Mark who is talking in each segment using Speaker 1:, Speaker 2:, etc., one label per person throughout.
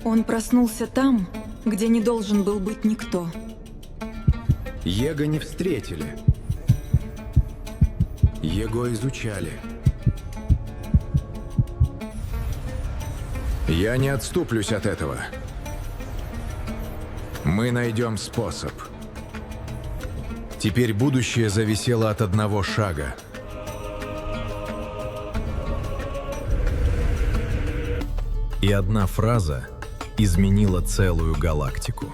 Speaker 1: Он проснулся там, где не должен был быть никто.
Speaker 2: Его не встретили. Его изучали. Я не отступлюсь от этого. Мы найдем способ. Теперь будущее зависело от одного шага. И одна фраза изменила целую галактику.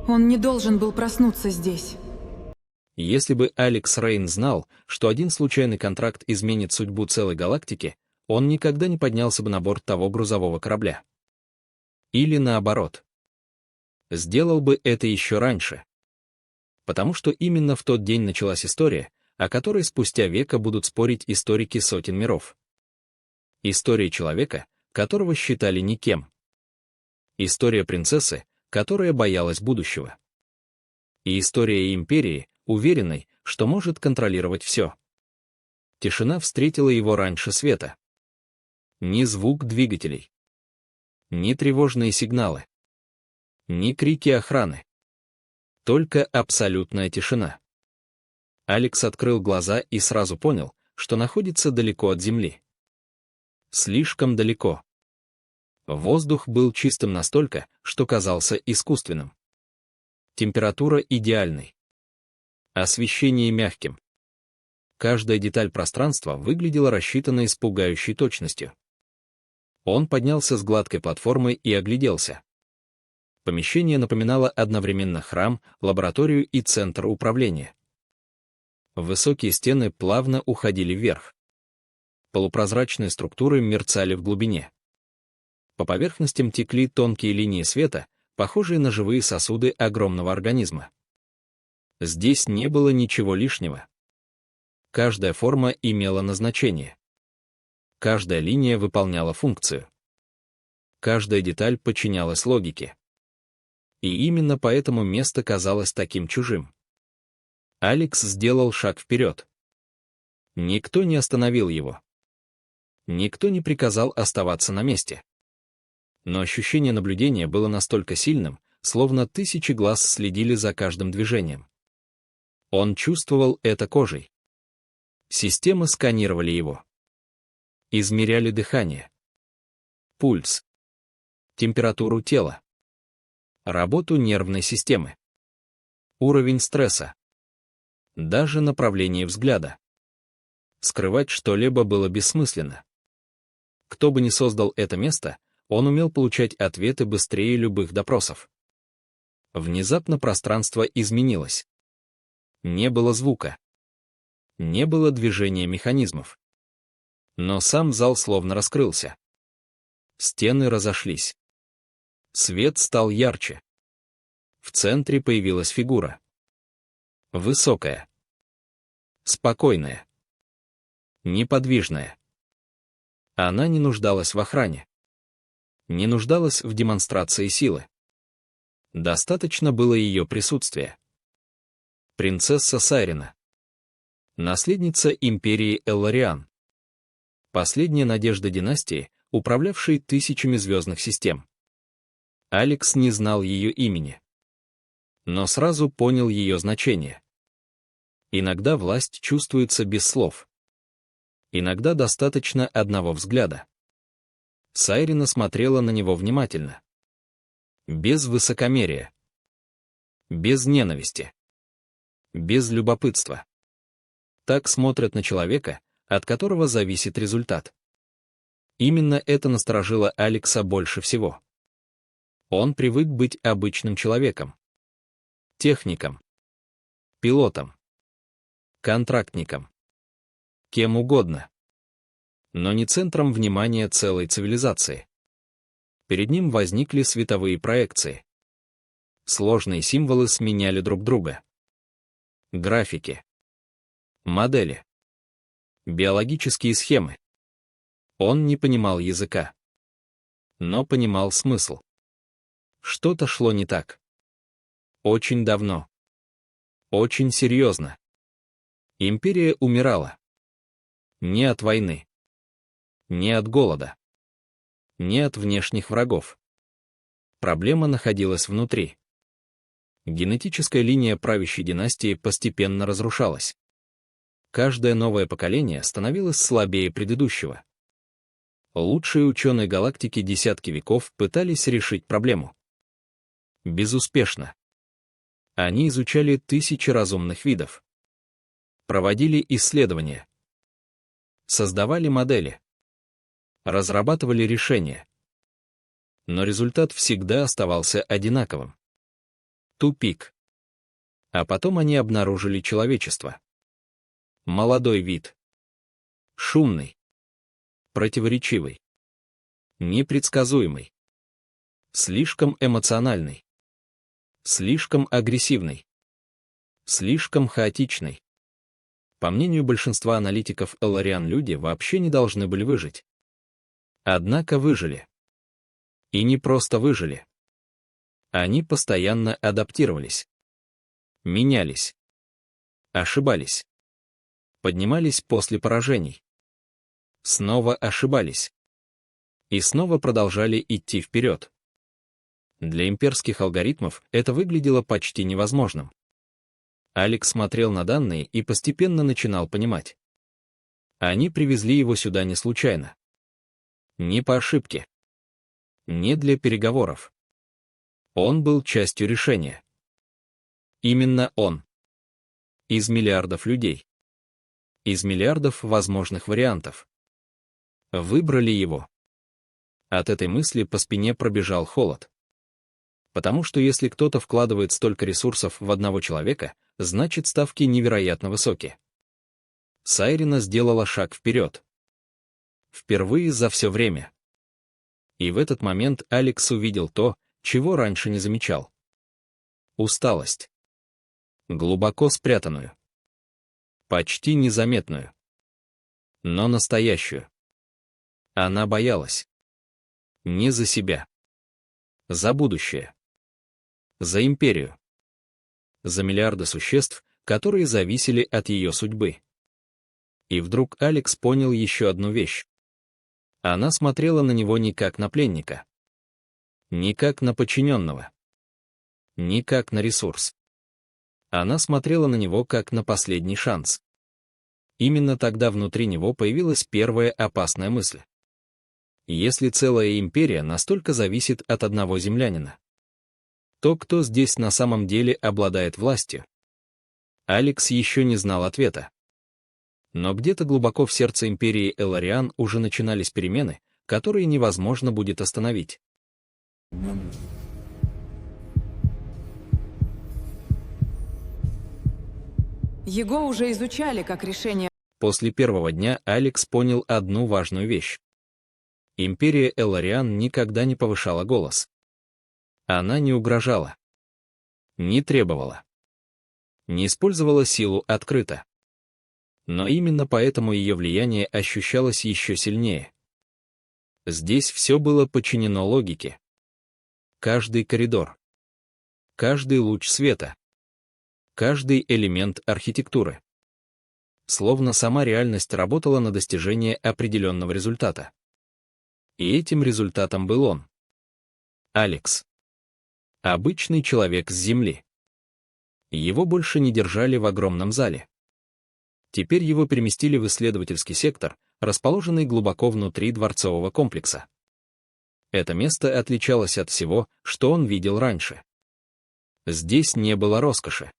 Speaker 1: Он не должен был проснуться здесь.
Speaker 3: Если бы Алекс Рейн знал, что один случайный контракт изменит судьбу целой галактики, он никогда не поднялся бы на борт того грузового корабля. Или наоборот. Сделал бы это еще раньше. Потому что именно в тот день началась история, о которой спустя века будут спорить историки сотен миров. История человека, которого считали никем. История принцессы, которая боялась будущего. И история империи, уверенной, что может контролировать все. Тишина встретила его раньше света. Ни звук двигателей, ни тревожные сигналы, ни крики охраны. Только абсолютная тишина. Алекс открыл глаза и сразу понял, что находится далеко от Земли. Слишком далеко. Воздух был чистым настолько, что казался искусственным. Температура идеальной. Освещение мягким. Каждая деталь пространства выглядела рассчитанной с пугающей точностью. Он поднялся с гладкой платформы и огляделся. Помещение напоминало одновременно храм, лабораторию и центр управления. Высокие стены плавно уходили вверх. Полупрозрачные структуры мерцали в глубине. По поверхностям текли тонкие линии света, похожие на живые сосуды огромного организма. Здесь не было ничего лишнего. Каждая форма имела назначение. Каждая линия выполняла функцию. Каждая деталь подчинялась логике. И именно поэтому место казалось таким чужим. Алекс сделал шаг вперед. Никто не остановил его. Никто не приказал оставаться на месте. Но ощущение наблюдения было настолько сильным, словно тысячи глаз следили за каждым движением. Он чувствовал это кожей. Системы сканировали его. Измеряли дыхание, пульс, температуру тела, работу нервной системы, уровень стресса, даже направление взгляда. Скрывать что-либо было бессмысленно. Кто бы ни создал это место, он умел получать ответы быстрее любых допросов. Внезапно пространство изменилось. Не было звука. Не было движения механизмов. Но сам зал словно раскрылся. Стены разошлись. Свет стал ярче. В центре появилась фигура. Высокая. Спокойная. Неподвижная. Она не нуждалась в охране. Не нуждалась в демонстрации силы. Достаточно было ее присутствия. Принцесса Сайрена. Наследница империи Эллариан. Последняя надежда династии, управлявшей тысячами звездных систем. Алекс не знал ее имени. Но сразу понял ее значение. Иногда власть чувствуется без слов. Иногда достаточно одного взгляда. Сайрена смотрела на него внимательно. Без высокомерия. Без ненависти. Без любопытства. Так смотрят на человека, от которого зависит результат. Именно это насторожило Алекса больше всего. Он привык быть обычным человеком. Техником. Пилотом. Контрактником. Кем угодно. Но не центром внимания целой цивилизации. Перед ним возникли световые проекции. Сложные символы сменяли друг друга. Графики. Модели. Биологические схемы. Он не понимал языка. Но понимал смысл. Что-то шло не так. Очень давно. Очень серьезно. Империя умирала. Не от войны. Не от голода. Не от внешних врагов. Проблема находилась внутри. Генетическая линия правящей династии постепенно разрушалась. Каждое новое поколение становилось слабее предыдущего. Лучшие ученые галактики десятки веков пытались решить проблему. Безуспешно. Они изучали тысячи разумных видов. Проводили исследования. Создавали модели. Разрабатывали решения. Но результат всегда оставался одинаковым. Тупик. А потом они обнаружили человечество. Молодой вид. Шумный. Противоречивый. Непредсказуемый. Слишком эмоциональный. Слишком агрессивный. Слишком хаотичный. По мнению большинства аналитиков Элариан, люди вообще не должны были выжить. Однако выжили. И не просто выжили. Они постоянно адаптировались. Менялись. Ошибались. Поднимались после поражений. Снова ошибались. И снова продолжали идти вперед. Для имперских алгоритмов это выглядело почти невозможным. Алекс смотрел на данные и постепенно начинал понимать. Они привезли его сюда не случайно. Не по ошибке. Не для переговоров. Он был частью решения. Именно он. Из миллиардов людей. Из миллиардов возможных вариантов. Выбрали его. От этой мысли по спине пробежал холод. Потому что если кто-то вкладывает столько ресурсов в одного человека, значит ставки невероятно высокие. Сайрина сделала шаг вперед. Впервые за все время. И в этот момент Алекс увидел то, чего раньше не замечал. Усталость. Глубоко спрятанную. Почти незаметную. Но настоящую. Она боялась. Не за себя. За будущее. За империю. За миллиарды существ, которые зависели от ее судьбы. И вдруг Алекс понял еще одну вещь. Она смотрела на него не как на пленника. Не как на подчиненного. Не как на ресурс. Она смотрела на него как на последний шанс. Именно тогда внутри него появилась первая опасная мысль. Если целая империя настолько зависит от одного землянина, то кто здесь на самом деле обладает властью? Алекс еще не знал ответа. Но где-то глубоко в сердце империи Элариан уже начинались перемены, которые невозможно будет остановить.
Speaker 1: Его уже изучали как решение.
Speaker 3: После первого дня Алекс понял одну важную вещь. Империя Элариан никогда не повышала голос. Она не угрожала. Не требовала. Не использовала силу открыто. Но именно поэтому ее влияние ощущалось еще сильнее. Здесь все было подчинено логике. Каждый коридор. Каждый луч света. Каждый элемент архитектуры. Словно сама реальность работала на достижение определенного результата. И этим результатом был он. Алекс. Обычный человек с Земли. Его больше не держали в огромном зале. Теперь его переместили в исследовательский сектор, расположенный глубоко внутри дворцового комплекса. Это место отличалось от всего, что он видел раньше. Здесь не было роскоши.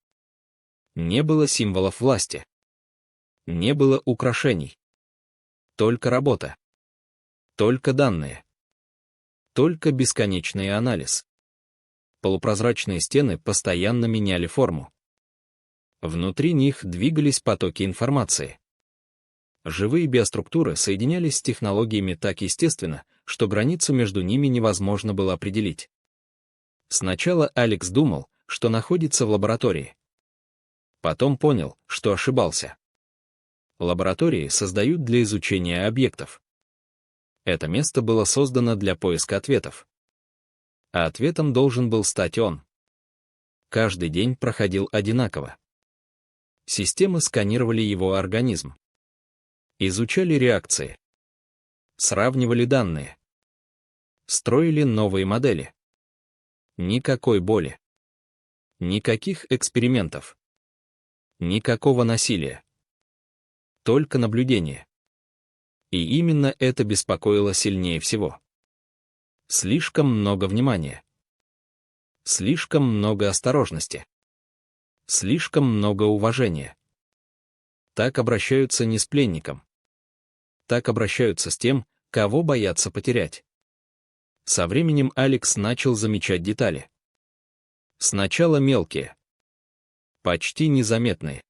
Speaker 3: Не было символов власти. Не было украшений. Только работа. Только данные. Только бесконечный анализ. Полупрозрачные стены постоянно меняли форму. Внутри них двигались потоки информации. Живые биоструктуры соединялись с технологиями так естественно, что границу между ними невозможно было определить. Сначала Алекс думал, что находится в лаборатории. Потом понял, что ошибался. Лаборатории создают для изучения объектов. Это место было создано для поиска ответов. А ответом должен был стать он. Каждый день проходил одинаково. Системы сканировали его организм. Изучали реакции. Сравнивали данные. Строили новые модели. Никакой боли. Никаких экспериментов. Никакого насилия. Только наблюдение. И именно это беспокоило сильнее всего. Слишком много внимания. Слишком много осторожности. Слишком много уважения. Так обращаются не с пленником. Так обращаются с тем, кого боятся потерять. Со временем Алекс начал замечать детали. Сначала мелкие. Почти незаметные.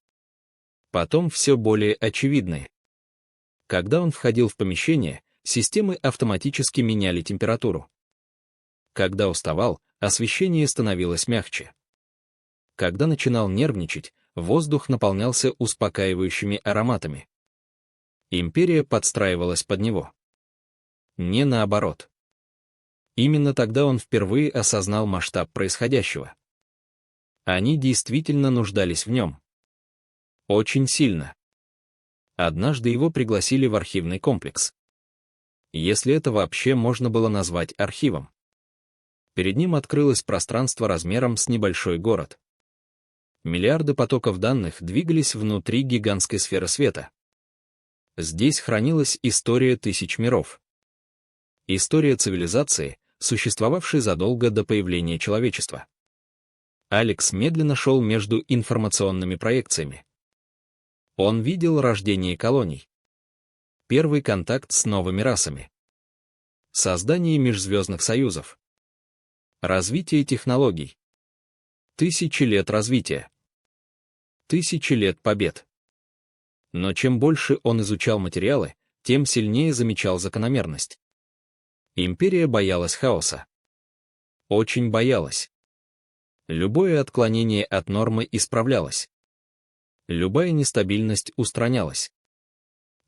Speaker 3: Потом все более очевидные. Когда он входил в помещение, системы автоматически меняли температуру. Когда уставал, освещение становилось мягче. Когда начинал нервничать, воздух наполнялся успокаивающими ароматами. Империя подстраивалась под него. Не наоборот. Именно тогда он впервые осознал масштаб происходящего. Они действительно нуждались в нем. Очень сильно. Однажды его пригласили в архивный комплекс. Если это вообще можно было назвать архивом. Перед ним открылось пространство размером с небольшой город. Миллиарды потоков данных двигались внутри гигантской сферы света. Здесь хранилась история тысяч миров. История цивилизации, существовавшей задолго до появления человечества. Алекс медленно шел между информационными проекциями. Он видел рождение колоний. Первый контакт с новыми расами. Создание межзвездных союзов. Развитие технологий. Тысячи лет развития. Тысячи лет побед. Но чем больше он изучал материалы, тем сильнее замечал закономерность. Империя боялась хаоса. Очень боялась. Любое отклонение от нормы исправлялось. Любая нестабильность устранялась.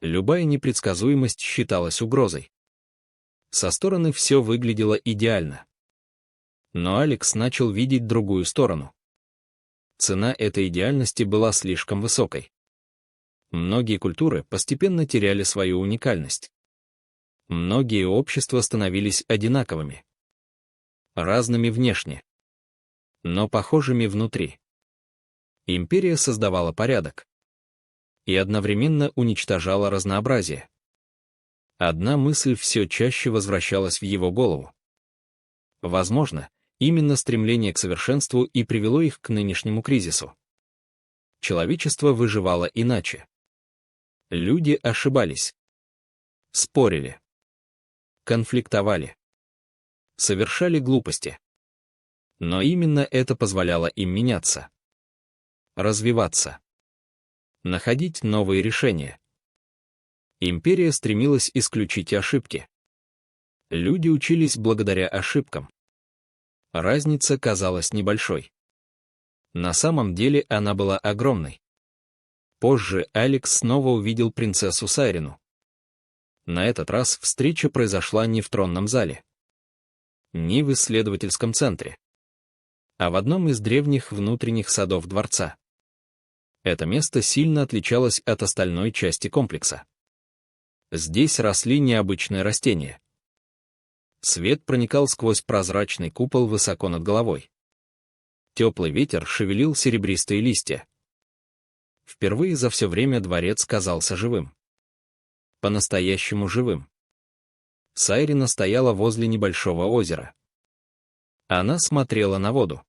Speaker 3: Любая непредсказуемость считалась угрозой. Со стороны все выглядело идеально. Но Алекс начал видеть другую сторону. Цена этой идеальности была слишком высокой. Многие культуры постепенно теряли свою уникальность. Многие общества становились одинаковыми. Разными внешне. Но похожими внутри. Империя создавала порядок. И одновременно уничтожала разнообразие. Одна мысль все чаще возвращалась в его голову. Возможно, именно стремление к совершенству и привело их к нынешнему кризису. Человечество выживало иначе. Люди ошибались. Спорили. Конфликтовали. Совершали глупости. Но именно это позволяло им меняться. Развиваться. Находить новые решения. Империя стремилась исключить ошибки. Люди учились благодаря ошибкам. Разница казалась небольшой. На самом деле она была огромной. Позже Алекс снова увидел принцессу Сайрину. На этот раз встреча произошла не в тронном зале, не в исследовательском центре, а в одном из древних внутренних садов дворца. Это место сильно отличалось от остальной части комплекса. Здесь росли необычные растения. Свет проникал сквозь прозрачный купол высоко над головой. Теплый ветер шевелил серебристые листья. Впервые за все время дворец казался живым. По-настоящему живым. Сайрина стояла возле небольшого озера. Она смотрела на воду.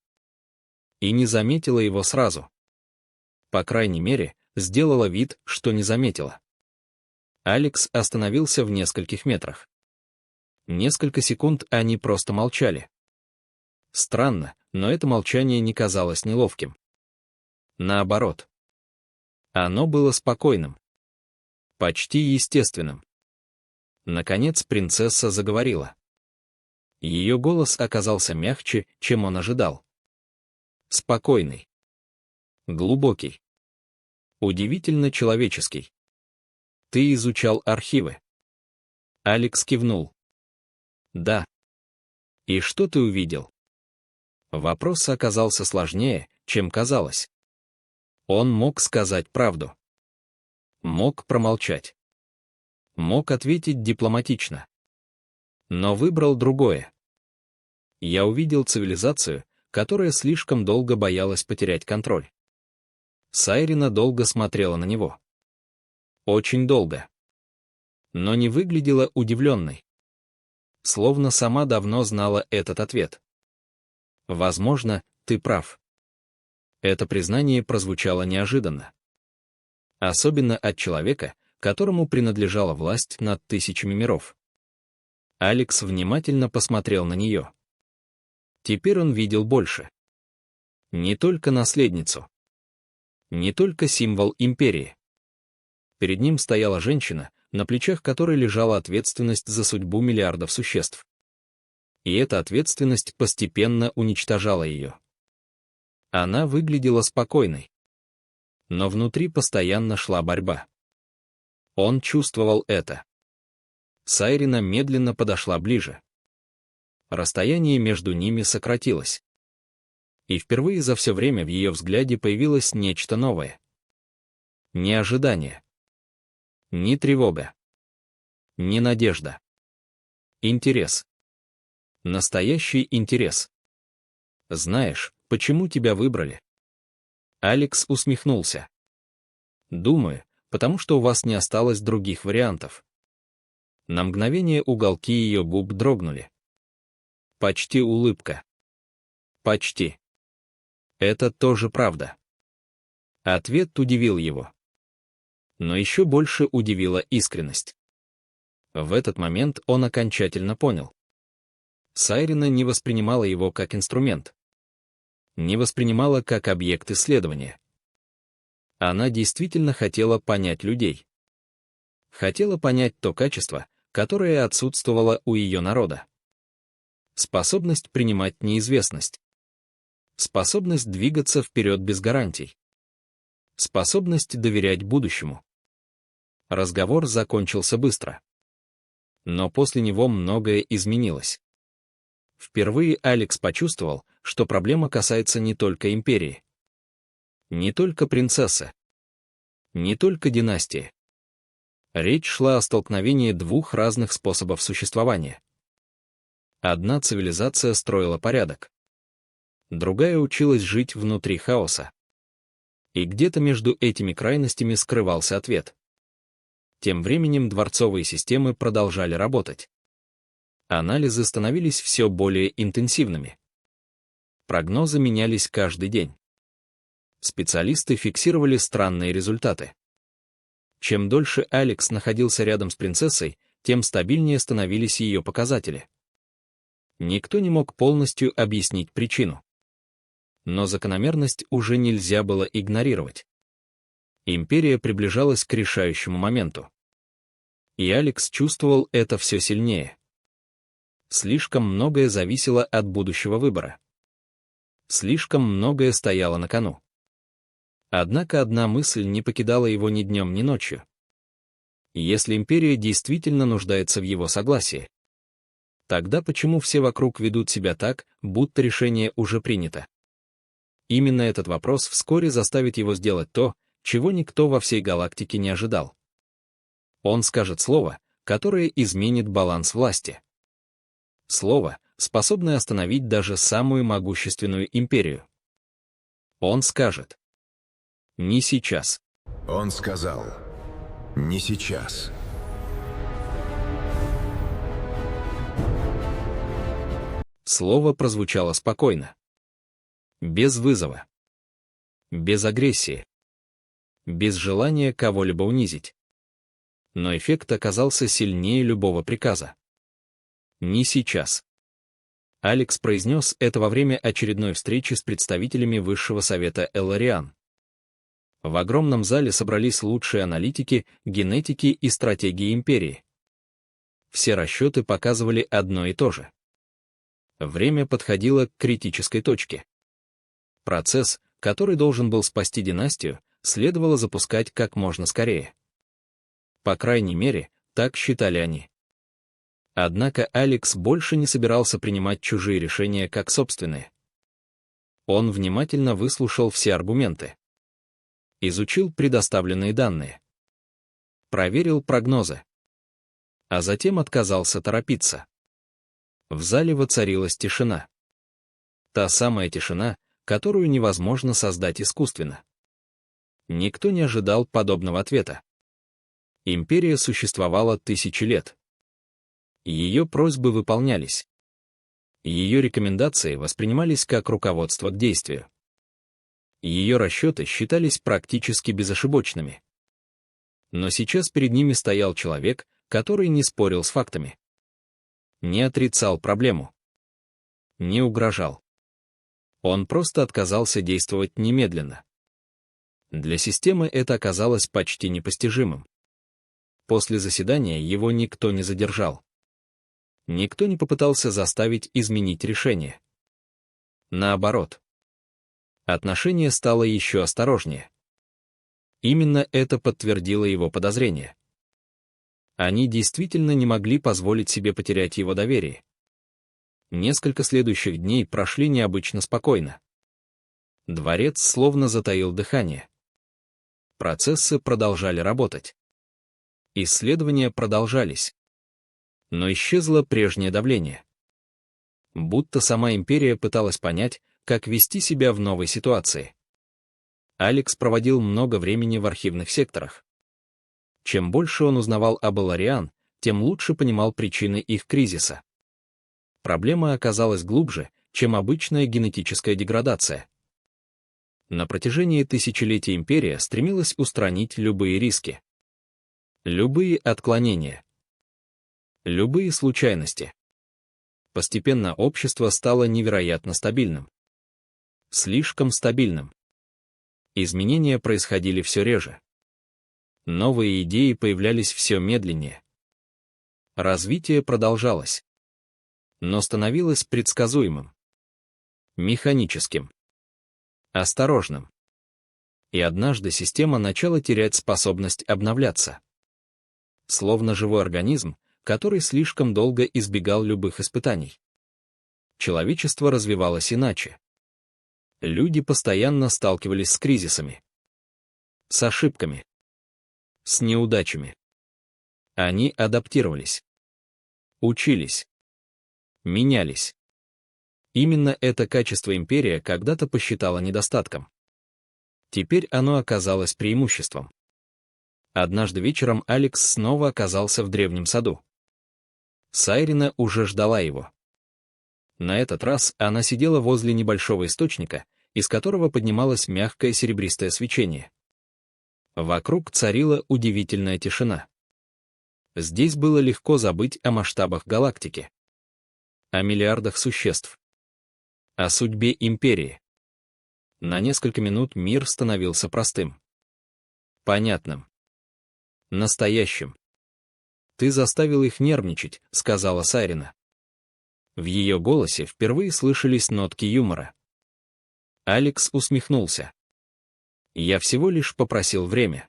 Speaker 3: И не заметила его сразу. По крайней мере, сделала вид, что не заметила. Алекс остановился в нескольких метрах. Несколько секунд они просто молчали. Странно, но это молчание не казалось неловким. Наоборот. Оно было спокойным. Почти естественным. Наконец принцесса заговорила. Ее голос оказался мягче, чем он ожидал. Спокойный. Глубокий. Удивительно человеческий. Ты изучал архивы. Алекс кивнул. Да. И что ты увидел? Вопрос оказался сложнее, чем казалось. Он мог сказать правду. Мог промолчать. Мог ответить дипломатично. Но выбрал другое. Я увидел цивилизацию, которая слишком долго боялась потерять контроль. Сайрина долго смотрела на него. Очень долго. Но не выглядела удивленной. Словно сама давно знала этот ответ. Возможно, ты прав. Это признание прозвучало неожиданно. Особенно от человека, которому принадлежала власть над тысячами миров. Алекс внимательно посмотрел на нее. Теперь он видел больше. Не только наследницу. Не только символ империи. Перед ним стояла женщина, на плечах которой лежала ответственность за судьбу миллиардов существ. И эта ответственность постепенно уничтожала ее. Она выглядела спокойной. Но внутри постоянно шла борьба. Он чувствовал это. Сайрина медленно подошла ближе. Расстояние между ними сократилось. И впервые за все время в ее взгляде появилось нечто новое. Не ожидание. Не тревога. Не надежда. Интерес. Настоящий интерес. Знаешь, почему тебя выбрали? Алекс усмехнулся. Думаю, потому что у вас не осталось других вариантов. На мгновение уголки ее губ дрогнули. Почти улыбка. Почти. Это тоже правда. Ответ удивил его. Но еще больше удивила искренность. В этот момент он окончательно понял. Сайрина не воспринимала его как инструмент. Не воспринимала как объект исследования. Она действительно хотела понять людей. Хотела понять то качество, которое отсутствовало у ее народа. Способность принимать неизвестность. Способность двигаться вперед без гарантий. Способность доверять будущему. Разговор закончился быстро. Но после него многое изменилось. Впервые Алекс почувствовал, что проблема касается не только империи. Не только принцессы. Не только династии. Речь шла о столкновении двух разных способов существования. Одна цивилизация строила порядок. Другая училась жить внутри хаоса. И где-то между этими крайностями скрывался ответ. Тем временем дворцовые системы продолжали работать. Анализы становились все более интенсивными. Прогнозы менялись каждый день. Специалисты фиксировали странные результаты. Чем дольше Алекс находился рядом с принцессой, тем стабильнее становились ее показатели. Никто не мог полностью объяснить причину. Но закономерность уже нельзя было игнорировать. Империя приближалась к решающему моменту. И Алекс чувствовал это все сильнее. Слишком многое зависело от будущего выбора. Слишком многое стояло на кону. Однако одна мысль не покидала его ни днем, ни ночью. Если империя действительно нуждается в его согласии, тогда почему все вокруг ведут себя так, будто решение уже принято? Именно этот вопрос вскоре заставит его сделать то, чего никто во всей галактике не ожидал. Он скажет слово, которое изменит баланс власти. Слово, способное остановить даже самую могущественную империю. Он скажет: «Не сейчас».
Speaker 2: Он сказал: «Не сейчас».
Speaker 3: Слово прозвучало спокойно. Без вызова. Без агрессии. Без желания кого-либо унизить. Но эффект оказался сильнее любого приказа. Не сейчас. Алекс произнес это во время очередной встречи с представителями Высшего Совета Элариан. В огромном зале собрались лучшие аналитики, генетики и стратегии империи. Все расчеты показывали одно и то же. Время подходило к критической точке. Процесс, который должен был спасти династию, следовало запускать как можно скорее. По крайней мере, так считали они. Однако Алекс больше не собирался принимать чужие решения как собственные. Он внимательно выслушал все аргументы. Изучил предоставленные данные. Проверил прогнозы. А затем отказался торопиться. В зале воцарилась тишина. Та самая тишина, которую невозможно создать искусственно. Никто не ожидал подобного ответа. Империя существовала тысячи лет. Ее просьбы выполнялись. Ее рекомендации воспринимались как руководство к действию. Ее расчеты считались практически безошибочными. Но сейчас перед ними стоял человек, который не спорил с фактами. Не отрицал проблему. Не угрожал. Он просто отказался действовать немедленно. Для системы это оказалось почти непостижимым. После заседания его никто не задержал. Никто не попытался заставить изменить решение. Наоборот. Отношение стало еще осторожнее. Именно это подтвердило его подозрения. Они действительно не могли позволить себе потерять его доверие. Несколько следующих дней прошли необычно спокойно. Дворец словно затаил дыхание. Процессы продолжали работать. Исследования продолжались. Но исчезло прежнее давление. Будто сама империя пыталась понять, как вести себя в новой ситуации. Алекс проводил много времени в архивных секторах. Чем больше он узнавал об Элариан, тем лучше понимал причины их кризиса. Проблема оказалась глубже, чем обычная генетическая деградация. На протяжении тысячелетий империя стремилась устранить любые риски. Любые отклонения. Любые случайности. Постепенно общество стало невероятно стабильным. Слишком стабильным. Изменения происходили все реже. Новые идеи появлялись все медленнее. Развитие продолжалось. Но становилось предсказуемым. Механическим. Осторожным. И однажды система начала терять способность обновляться. Словно живой организм, который слишком долго избегал любых испытаний. Человечество развивалось иначе. Люди постоянно сталкивались с кризисами. С ошибками. С неудачами. Они адаптировались. Учились. Менялись. Именно это качество империя когда-то посчитала недостатком. Теперь оно оказалось преимуществом. Однажды вечером Алекс снова оказался в древнем саду. Сайрина уже ждала его. На этот раз она сидела возле небольшого источника, из которого поднималось мягкое серебристое свечение. Вокруг царила удивительная тишина. Здесь было легко забыть о масштабах галактики. О миллиардах существ. О судьбе империи. На несколько минут мир становился простым. Понятным. Настоящим. «Ты заставил их нервничать», — сказала Сайрина. В ее голосе впервые слышались нотки юмора. Алекс усмехнулся. «Я всего лишь попросил время».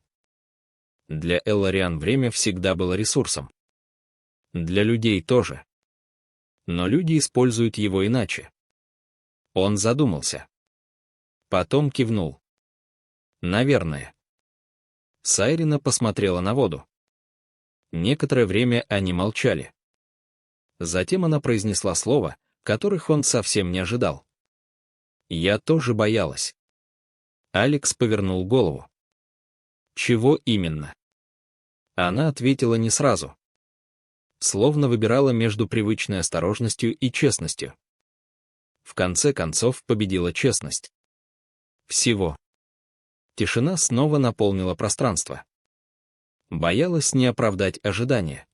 Speaker 3: Для Элариан время всегда было ресурсом. Для людей тоже. Но люди используют его иначе. Он задумался. Потом кивнул. «Наверное». Сайрина посмотрела на воду. Некоторое время они молчали. Затем она произнесла слова, которых он совсем не ожидал. «Я тоже боялась». Алекс повернул голову. «Чего именно?» Она ответила не сразу. Словно выбирала между привычной осторожностью и честностью. В конце концов победила честность. Всего. Тишина снова наполнила пространство. Боялась не оправдать ожидания.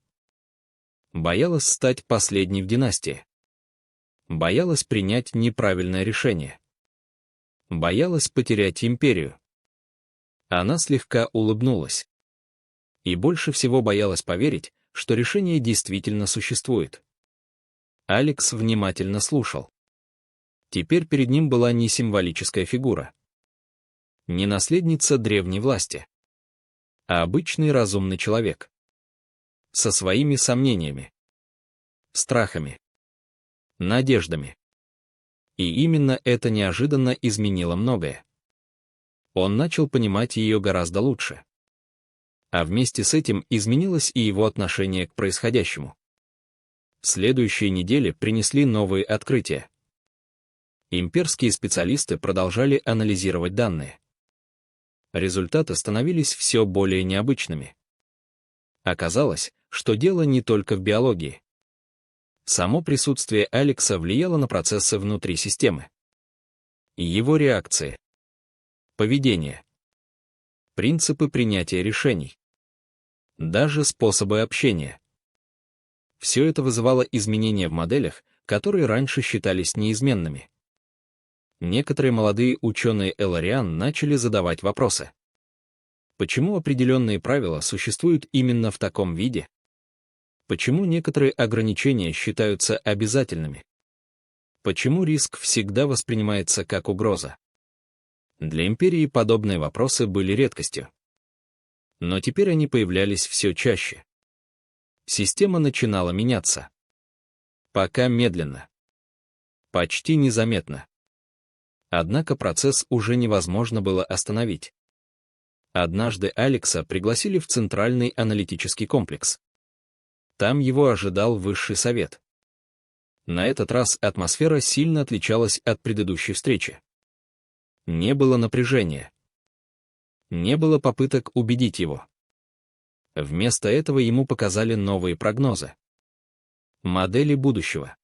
Speaker 3: Боялась стать последней в династии. Боялась принять неправильное решение. Боялась потерять империю. Она слегка улыбнулась. И больше всего боялась поверить, что решение действительно существует. Алекс внимательно слушал. Теперь перед ним была не символическая фигура. Не наследница древней власти. А обычный разумный человек. Со своими сомнениями. Страхами. Надеждами. И именно это неожиданно изменило многое. Он начал понимать ее гораздо лучше. А вместе с этим изменилось и его отношение к происходящему. Следующие недели принесли новые открытия. Имперские специалисты продолжали анализировать данные. Результаты становились все более необычными. Оказалось, что дело не только в биологии. Само присутствие Алекса влияло на процессы внутри системы. Его реакции, поведение, принципы принятия решений, даже способы общения. Все это вызывало изменения в моделях, которые раньше считались неизменными. Некоторые молодые ученые Элариан начали задавать вопросы. Почему определенные правила существуют именно в таком виде? Почему некоторые ограничения считаются обязательными? Почему риск всегда воспринимается как угроза? Для империи подобные вопросы были редкостью. Но теперь они появлялись все чаще. Система начинала меняться. Пока медленно. Почти незаметно. Однако процесс уже невозможно было остановить. Однажды Алекса пригласили в Центральный аналитический комплекс. Там его ожидал Высший совет. На этот раз атмосфера сильно отличалась от предыдущей встречи. Не было напряжения. Не было попыток убедить его. Вместо этого ему показали новые прогнозы. Модели будущего.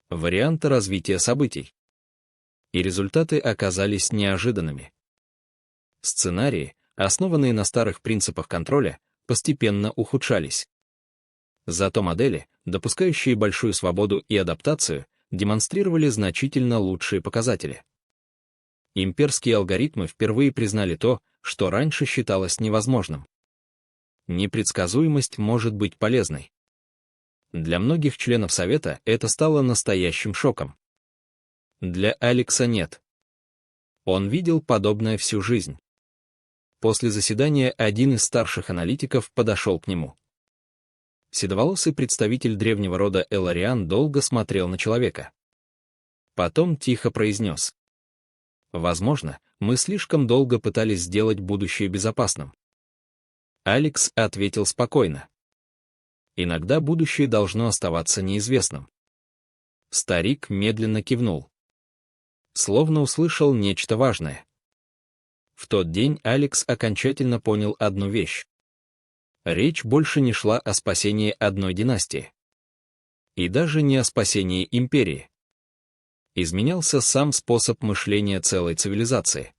Speaker 3: Варианты развития событий. И результаты оказались неожиданными. Сценарии, основанные на старых принципах контроля, постепенно ухудшались. Зато модели, допускающие большую свободу и адаптацию, демонстрировали значительно лучшие показатели. Имперские алгоритмы впервые признали то, что раньше считалось невозможным. Непредсказуемость может быть полезной. Для многих членов Совета это стало настоящим шоком. Для Алекса нет. Он видел подобное всю жизнь. После заседания один из старших аналитиков подошел к нему. Седоволосый представитель древнего рода Элариан долго смотрел на человека. Потом тихо произнес: «Возможно, мы слишком долго пытались сделать будущее безопасным». Алекс ответил спокойно: «Иногда будущее должно оставаться неизвестным». Старик медленно кивнул. Словно услышал нечто важное. В тот день Алекс окончательно понял одну вещь. Речь больше не шла о спасении одной династии. И даже не о спасении империи. Изменялся сам способ мышления целой цивилизации.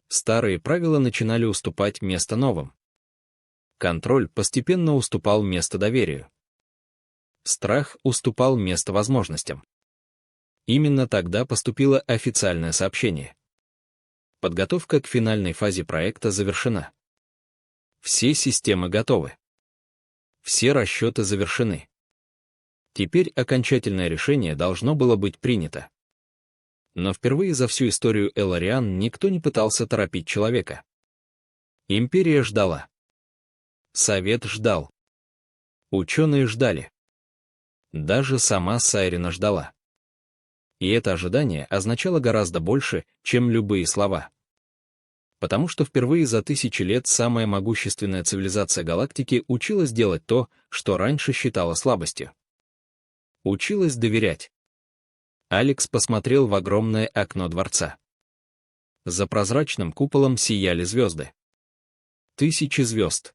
Speaker 3: Старые правила начинали уступать место новым. Контроль постепенно уступал место доверию. Страх уступал место возможностям. Именно тогда поступило официальное сообщение. Подготовка к финальной фазе проекта завершена. Все системы готовы. Все расчеты завершены. Теперь окончательное решение должно было быть принято. Но впервые за всю историю Элариан никто не пытался торопить человека. Империя ждала. Совет ждал. Ученые ждали. Даже сама Сайрина ждала. И это ожидание означало гораздо больше, чем любые слова. Потому что впервые за тысячи лет самая могущественная цивилизация галактики училась делать то, что раньше считала слабостью. Училась доверять. Алекс посмотрел в огромное окно дворца. За прозрачным куполом сияли звезды. Тысячи звезд.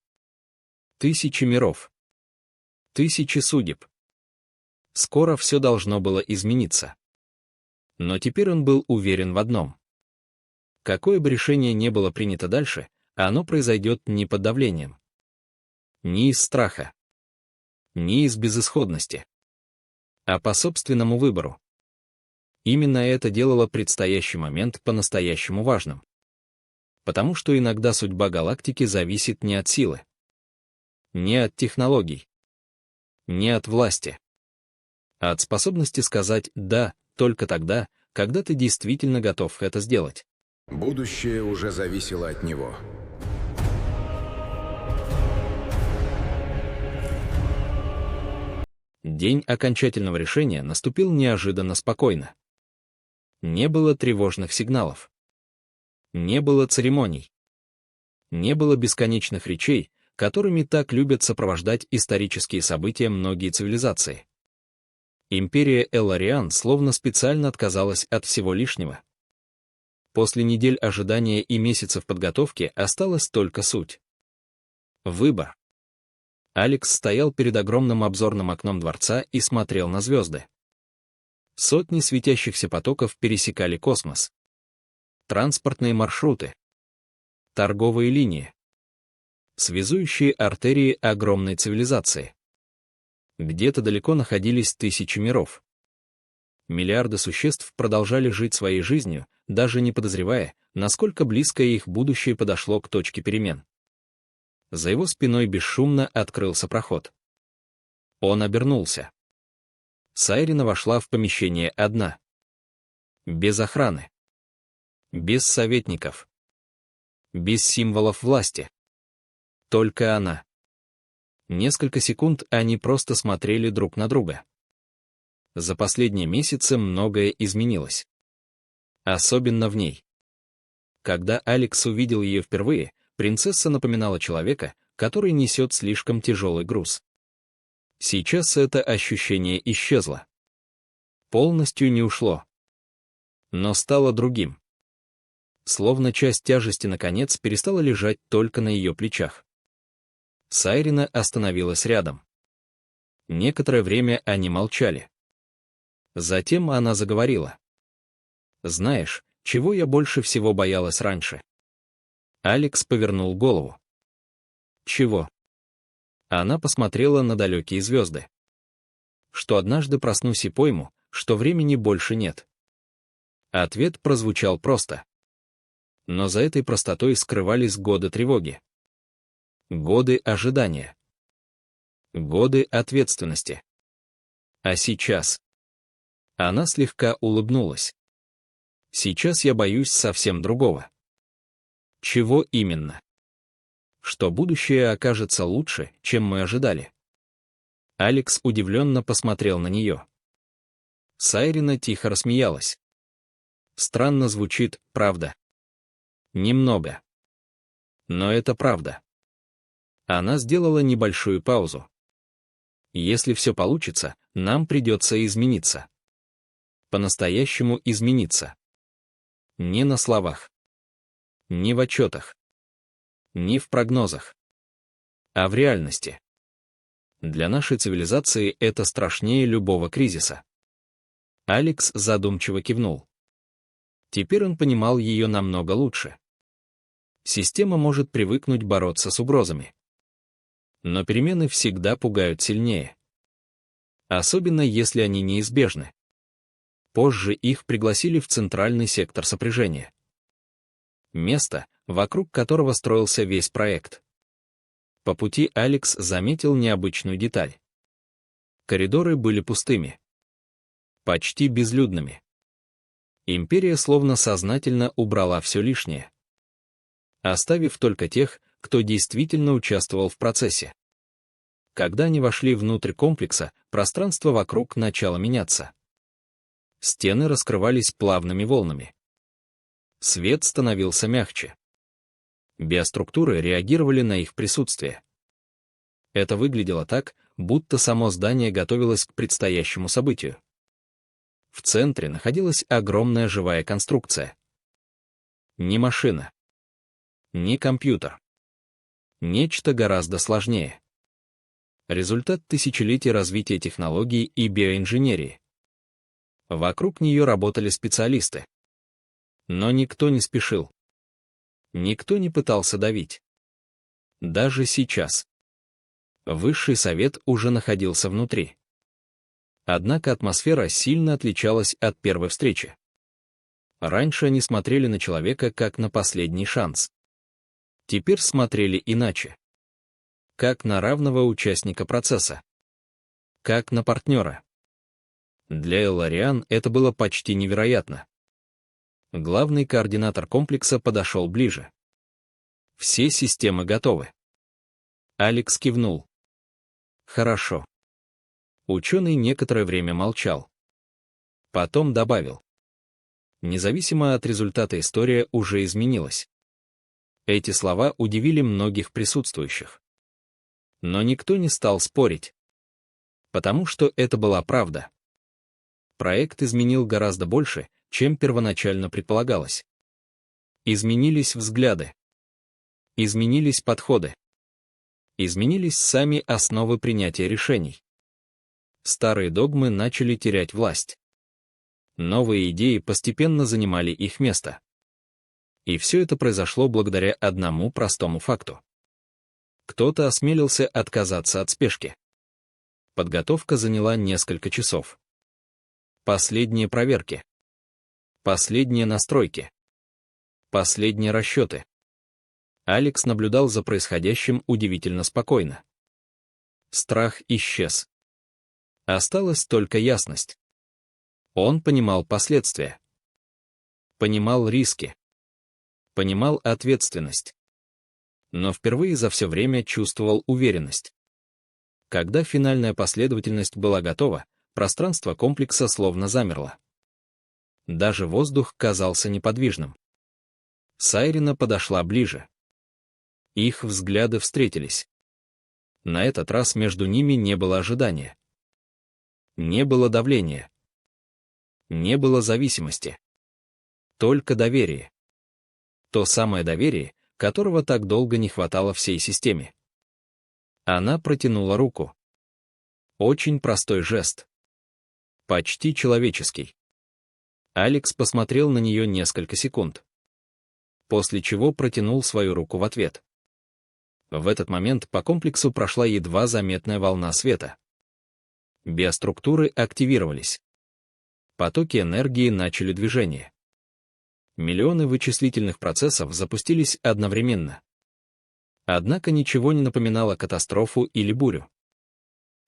Speaker 3: Тысячи миров. Тысячи судеб. Скоро все должно было измениться. Но теперь он был уверен в одном. Какое бы решение не было принято дальше, оно произойдет не под давлением. Ни из страха. Ни из безысходности. А по собственному выбору. Именно это делало предстоящий момент по-настоящему важным. Потому что иногда судьба галактики зависит не от силы. Не от технологий. Не от власти. А от способности сказать «да» только тогда, когда ты действительно готов это сделать.
Speaker 2: Будущее уже зависело от него.
Speaker 3: День окончательного решения наступил неожиданно спокойно. Не было тревожных сигналов. Не было церемоний. Не было бесконечных речей, которыми так любят сопровождать исторические события многие цивилизации. Империя Элариан словно специально отказалась от всего лишнего. После недель ожидания и месяцев подготовки осталась только суть. Выбор. Алекс стоял перед огромным обзорным окном дворца и смотрел на звезды. Сотни светящихся потоков пересекали космос. Транспортные маршруты. Торговые линии. Связующие артерии огромной цивилизации. Где-то далеко находились тысячи миров. Миллиарды существ продолжали жить своей жизнью, даже не подозревая, насколько близко их будущее подошло к точке перемен. За его спиной бесшумно открылся проход. Он обернулся. Сайрина вошла в помещение одна. Без охраны. Без советников. Без символов власти. Только она. Несколько секунд они просто смотрели друг на друга. За последние месяцы многое изменилось. Особенно в ней. Когда Алекс увидел ее впервые, принцесса напоминала человека, который несет слишком тяжелый груз. Сейчас это ощущение исчезло. Полностью не ушло. Но стало другим. Словно часть тяжести наконец перестала лежать только на ее плечах. Сайрина остановилась рядом. Некоторое время они молчали. Затем она заговорила. «Знаешь, чего я больше всего боялась раньше?» Алекс повернул голову. «Чего?» Она посмотрела на далекие звезды. «Что однажды проснусь и пойму, что времени больше нет». Ответ прозвучал просто. Но за этой простотой скрывались годы тревоги. Годы ожидания. Годы ответственности. А сейчас? Она слегка улыбнулась. Сейчас я боюсь совсем другого. Чего именно? Что будущее окажется лучше, чем мы ожидали. Алекс удивленно посмотрел на нее. Сайрина тихо рассмеялась. Странно звучит, правда? Немного. Но это правда. Она сделала небольшую паузу. Если все получится, нам придется измениться. По-настоящему измениться. Не на словах. Не в отчетах. Не в прогнозах. А в реальности. Для нашей цивилизации это страшнее любого кризиса. Алекс задумчиво кивнул. Теперь он понимал ее намного лучше. Система может привыкнуть бороться с угрозами. Но перемены всегда пугают сильнее. Особенно если они неизбежны. Позже их пригласили в центральный сектор сопряжения. Место, вокруг которого строился весь проект. По пути Алекс заметил необычную деталь. Коридоры были пустыми. Почти безлюдными. Империя словно сознательно убрала все лишнее, оставив только тех, кто действительно участвовал в процессе. Когда они вошли внутрь комплекса, пространство вокруг начало меняться. Стены раскрывались плавными волнами. Свет становился мягче. Биоструктуры реагировали на их присутствие. Это выглядело так, будто само здание готовилось к предстоящему событию. В центре находилась огромная живая конструкция. Не машина. Не компьютер. Нечто гораздо сложнее. Результат тысячелетий развития технологий и биоинженерии. Вокруг нее работали специалисты. Но никто не спешил. Никто не пытался давить. Даже сейчас. Высший совет уже находился внутри. Однако атмосфера сильно отличалась от первой встречи. Раньше они смотрели на человека как на последний шанс. Теперь смотрели иначе. Как на равного участника процесса. Как на партнера. Для Элариан это было почти невероятно. Главный координатор комплекса подошел ближе. Все системы готовы. Алекс кивнул. Хорошо. Ученый некоторое время молчал. Потом добавил. Независимо от результата история уже изменилась. Эти слова удивили многих присутствующих. Но никто не стал спорить. Потому что это была правда. Проект изменил гораздо больше, чем первоначально предполагалось. Изменились взгляды. Изменились подходы. Изменились сами основы принятия решений. Старые догмы начали терять власть. Новые идеи постепенно занимали их место. И все это произошло благодаря одному простому факту. Кто-то осмелился отказаться от спешки. Подготовка заняла несколько часов. Последние проверки. Последние настройки. Последние расчеты. Алекс наблюдал за происходящим удивительно спокойно. Страх исчез. Осталась только ясность. Он понимал последствия. Понимал риски. Понимал ответственность. Но впервые за все время чувствовал уверенность. Когда финальная последовательность была готова, пространство комплекса словно замерло. Даже воздух казался неподвижным. Сайрина подошла ближе. Их взгляды встретились. На этот раз между ними не было ожидания. Не было давления. Не было зависимости. Только доверие. То самое доверие, которого так долго не хватало всей системе. Она протянула руку. Очень простой жест. Почти человеческий. Алекс посмотрел на нее несколько секунд. После чего протянул свою руку в ответ. В этот момент по комплексу прошла едва заметная волна света. Биоструктуры активировались. Потоки энергии начали движение. Миллионы вычислительных процессов запустились одновременно. Однако ничего не напоминало катастрофу или бурю.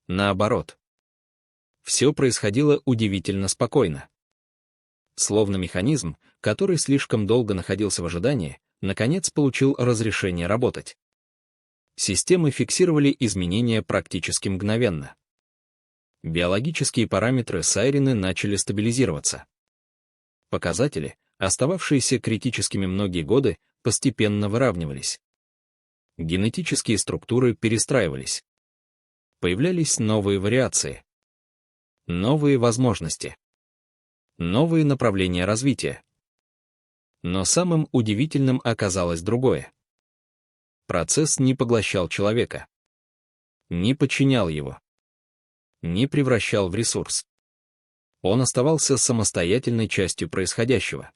Speaker 3: Наоборот. Все происходило удивительно спокойно. Словно механизм, который слишком долго находился в ожидании, наконец получил разрешение работать. Системы фиксировали изменения практически мгновенно. Биологические параметры Сайрины начали стабилизироваться. Показатели, остававшиеся критическими многие годы, постепенно выравнивались. Генетические структуры перестраивались. Появлялись новые вариации. Новые возможности. Новые направления развития. Но самым удивительным оказалось другое. Процесс не поглощал человека. Не подчинял его. Не превращал в ресурс. Он оставался самостоятельной частью происходящего.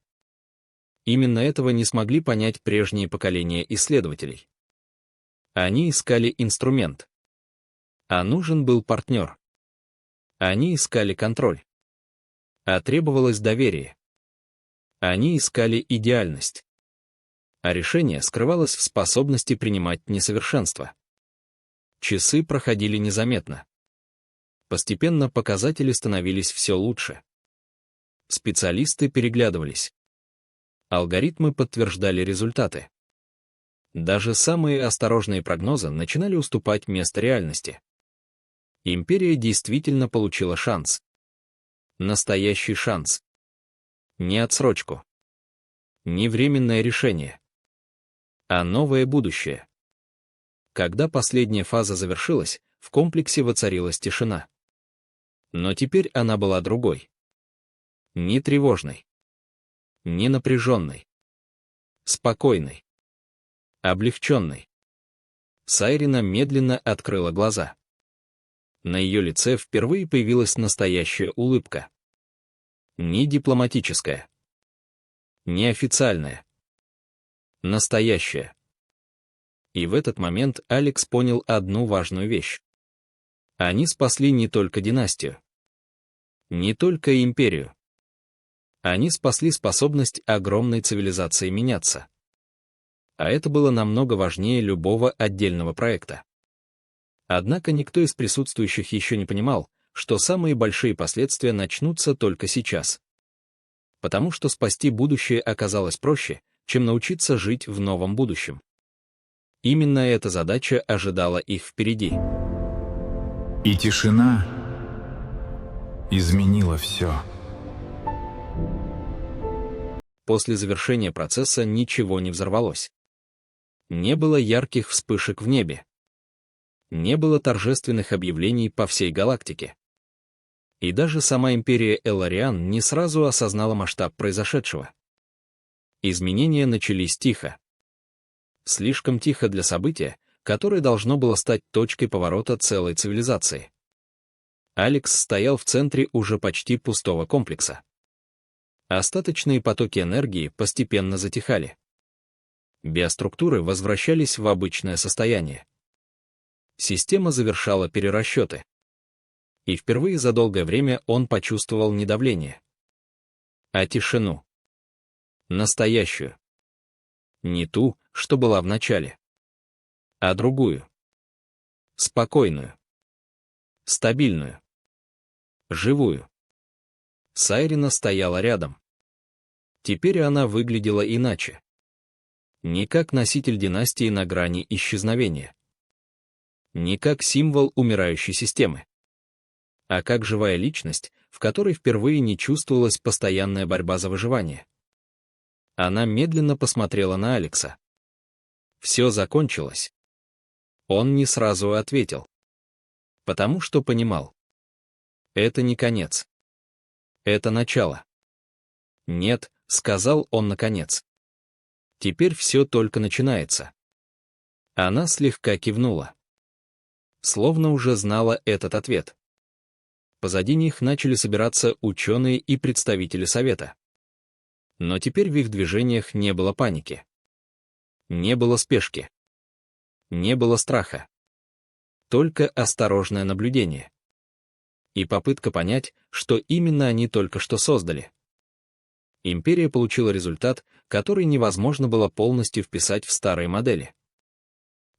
Speaker 3: Именно этого не смогли понять прежние поколения исследователей. Они искали инструмент. А нужен был партнер. Они искали контроль. А требовалось доверие. Они искали идеальность. А решение скрывалось в способности принимать несовершенство. Часы проходили незаметно. Постепенно показатели становились все лучше. Специалисты переглядывались. Алгоритмы подтверждали результаты. Даже самые осторожные прогнозы начинали уступать место реальности. Империя действительно получила шанс. Настоящий шанс. Не отсрочку. Не временное решение. А новое будущее. Когда последняя фаза завершилась, в комплексе воцарилась тишина. Но теперь она была другой. Не тревожной. Не напряженной. Спокойной. Облегченной. Сайрина медленно открыла глаза. На ее лице впервые появилась настоящая улыбка. Не дипломатическая. Не официальная. Настоящая. И в этот момент Алекс понял одну важную вещь. Они спасли не только династию. Не только империю. Они спасли способность огромной цивилизации меняться. А это было намного важнее любого отдельного проекта. Однако никто из присутствующих еще не понимал, что самые большие последствия начнутся только сейчас. Потому что спасти будущее оказалось проще, чем научиться жить в новом будущем. Именно эта задача ожидала их впереди.
Speaker 4: И тишина изменила все.
Speaker 3: После завершения процесса ничего не взорвалось. Не было ярких вспышек в небе. Не было торжественных объявлений по всей галактике. И даже сама империя Элариан не сразу осознала масштаб произошедшего. Изменения начались тихо. Слишком тихо для события, которое должно было стать точкой поворота целой цивилизации. Алекс стоял в центре уже почти пустого комплекса. Остаточные потоки энергии постепенно затихали. Биоструктуры возвращались в обычное состояние. Система завершала перерасчеты. И впервые за долгое время он почувствовал не давление, а тишину. Настоящую. Не ту, что была в начале, а другую. Спокойную. Стабильную. Живую. Сайрина стояла рядом. Теперь она выглядела иначе. Не как носитель династии на грани исчезновения. Не как символ умирающей системы. А как живая личность, в которой впервые не чувствовалась постоянная борьба за выживание. Она медленно посмотрела на Алекса. Все закончилось. Он не сразу ответил. Потому что понимал. Это не конец. Это начало. Нет, сказал он наконец. Теперь все только начинается. Она слегка кивнула. Словно уже знала этот ответ. Позади них начали собираться ученые и представители совета. Но теперь в их движениях не было паники. Не было спешки. Не было страха. Только осторожное наблюдение. И попытка понять, что именно они только что создали. Империя получила результат, который невозможно было полностью вписать в старые модели.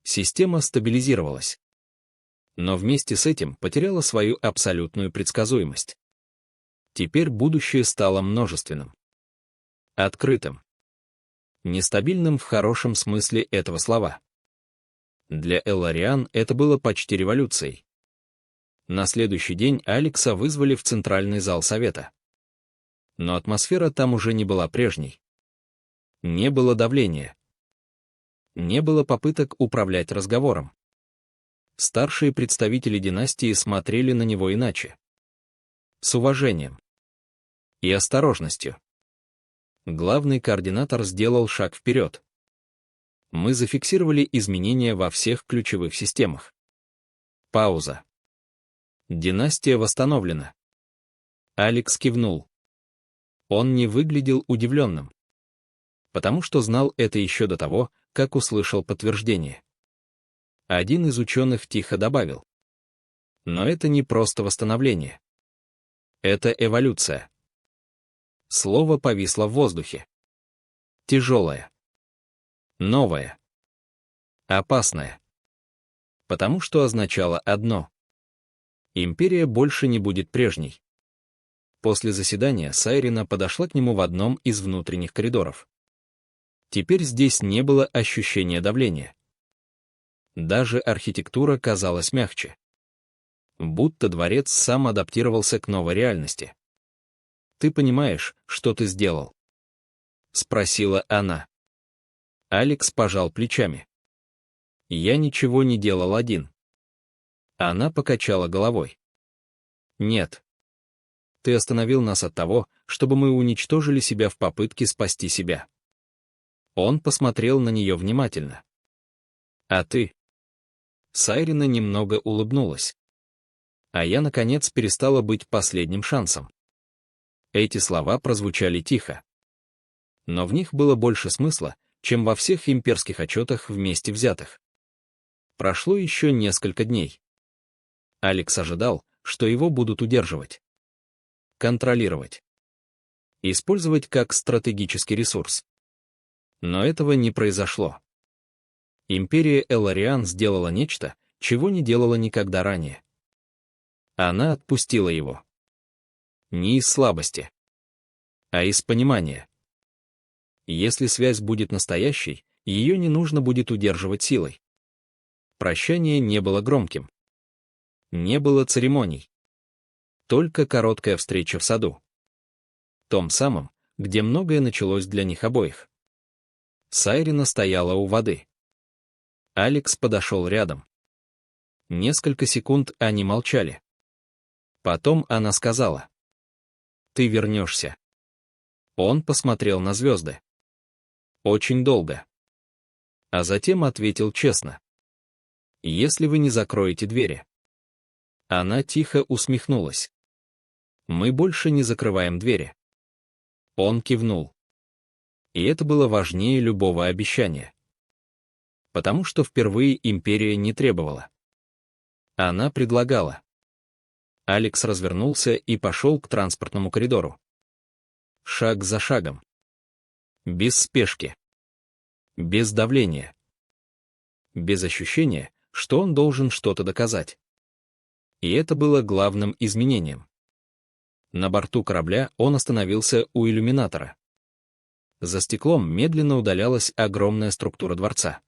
Speaker 3: Система стабилизировалась. Но вместе с этим потеряла свою абсолютную предсказуемость. Теперь будущее стало множественным. Открытым. Нестабильным в хорошем смысле этого слова. Для Элариан это было почти революцией. На следующий день Алекса вызвали в центральный зал совета. Но атмосфера там уже не была прежней. Не было давления. Не было попыток управлять разговором. Старшие представители династии смотрели на него иначе. С уважением. И осторожностью. Главный координатор сделал шаг вперед. Мы зафиксировали изменения во всех ключевых системах. Пауза. Династия восстановлена. Алекс кивнул. Он не выглядел удивленным. Потому что знал это еще до того, как услышал подтверждение. Один из ученых тихо добавил. Но это не просто восстановление. Это эволюция. Слово повисло в воздухе. Тяжелое. Новое. Опасное. Потому что означало одно. Империя больше не будет прежней. После заседания Сайрина подошла к нему в одном из внутренних коридоров. Теперь здесь не было ощущения давления. Даже архитектура казалась мягче. Будто дворец сам адаптировался к новой реальности. «Ты понимаешь, что ты сделал?» — спросила она. Алекс пожал плечами. «Я ничего не делал один». Она покачала головой. «Нет. Ты остановил нас от того, чтобы мы уничтожили себя в попытке спасти себя». Он посмотрел на нее внимательно. «А ты?» Сайрина немного улыбнулась. «А я, наконец, перестала быть последним шансом». Эти слова прозвучали тихо. Но в них было больше смысла, чем во всех имперских отчетах вместе взятых. Прошло еще несколько дней. Алекс ожидал, что его будут удерживать. Контролировать. Использовать как стратегический ресурс. Но этого не произошло. Империя Элариан сделала нечто, чего не делала никогда ранее. Она отпустила его. Не из слабости, а из понимания. Если связь будет настоящей, ее не нужно будет удерживать силой. Прощание не было громким. Не было церемоний. Только короткая встреча в саду. Том самом, где многое началось для них обоих. Сайрина стояла у воды. Алекс подошел рядом. Несколько секунд они молчали. Потом она сказала: «Ты вернешься». Он посмотрел на звезды. Очень долго. А затем ответил честно: «Если вы не закроете двери». Она тихо усмехнулась. «Мы больше не закрываем двери». Он кивнул. И это было важнее любого обещания. Потому что впервые империя не требовала. Она предлагала. Алекс развернулся и пошел к транспортному коридору. Шаг за шагом. Без спешки. Без давления. Без ощущения, что он должен что-то доказать. И это было главным изменением. На борту корабля он остановился у иллюминатора. За стеклом медленно удалялась огромная структура дворца.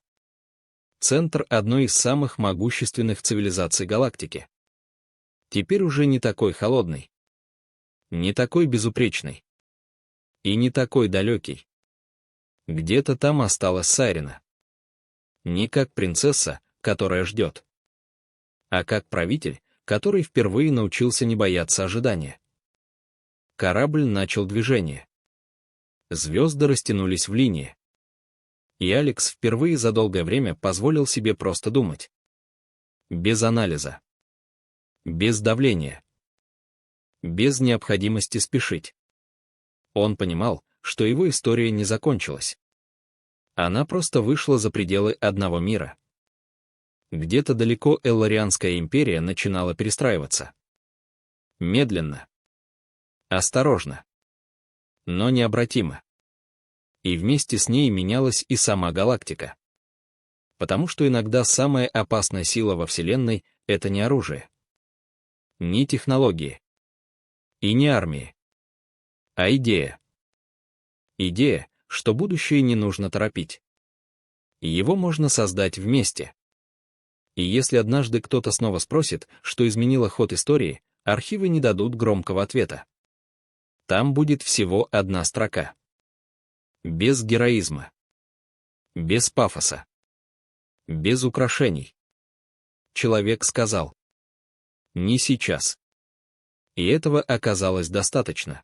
Speaker 3: Центр одной из самых могущественных цивилизаций галактики. Теперь уже не такой холодный. Не такой безупречный. И не такой далекий. Где-то там осталась Сайрина. Не как принцесса, которая ждет, а как правитель, который впервые научился не бояться ожидания. Корабль начал движение. Звезды растянулись в линии. И Алекс впервые за долгое время позволил себе просто думать. Без анализа. Без давления. Без необходимости спешить. Он понимал, что его история не закончилась. Она просто вышла за пределы одного мира. Где-то далеко Элларианская империя начинала перестраиваться. Медленно. Осторожно. Но необратимо. И вместе с ней менялась и сама галактика. Потому что иногда самая опасная сила во Вселенной — это не оружие. Не технологии. И не армии. А идея. Идея, что будущее не нужно торопить. Его можно создать вместе. И если однажды кто-то снова спросит, что изменило ход истории, архивы не дадут громкого ответа. Там будет всего одна строка. Без героизма. Без пафоса. Без украшений. Человек сказал: «Не сейчас». И этого оказалось достаточно.